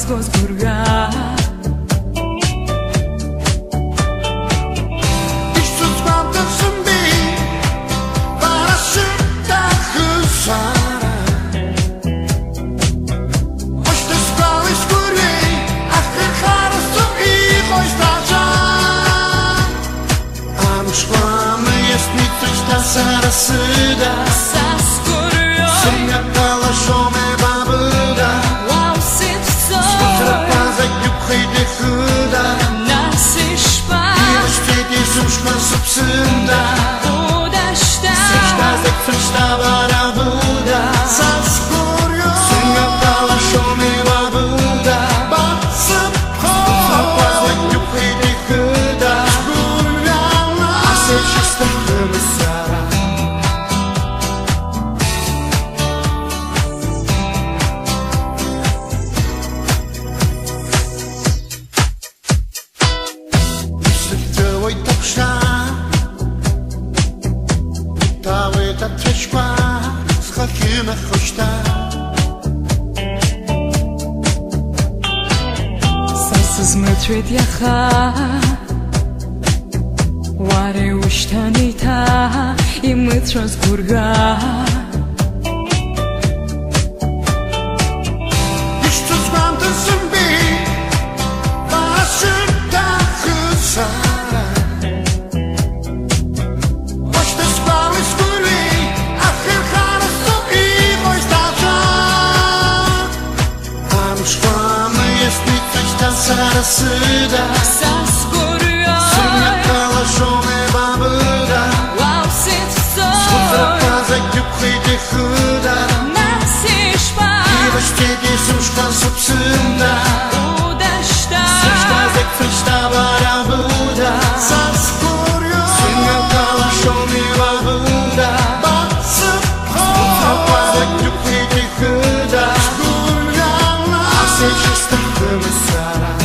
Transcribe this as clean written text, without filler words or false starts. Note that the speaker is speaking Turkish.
gozgurga. Sarasıda Sumia kalaszone babuda Wow, sypso Strapaza yukhayde khuda Nasishpa Yevashtedi sumshma subsunda Udashta Srishta frishta barabuda Saskuryo Sumia kalaszone babuda Strapaza yukhayde khuda Ase chista khumisara Схакина хошта Сасыз мөтвет яха Варе уштанита И мытрос гурга Ишчуз мантасın bir Başında kızara Başta spali skuri Ahir harası iyi boştaca Amşkama jest mi coś ta sarasıda Saskuryo Sumia kalaszone babuda Wow, sypso Strapaza yukhayde khuda Nasishpa Yevashtedi sumshma subsunda Udashta Frishta barabuda Saskuryo Sumia kalaszone babuda Strapaza yukhayde khuda Ase chista khumisara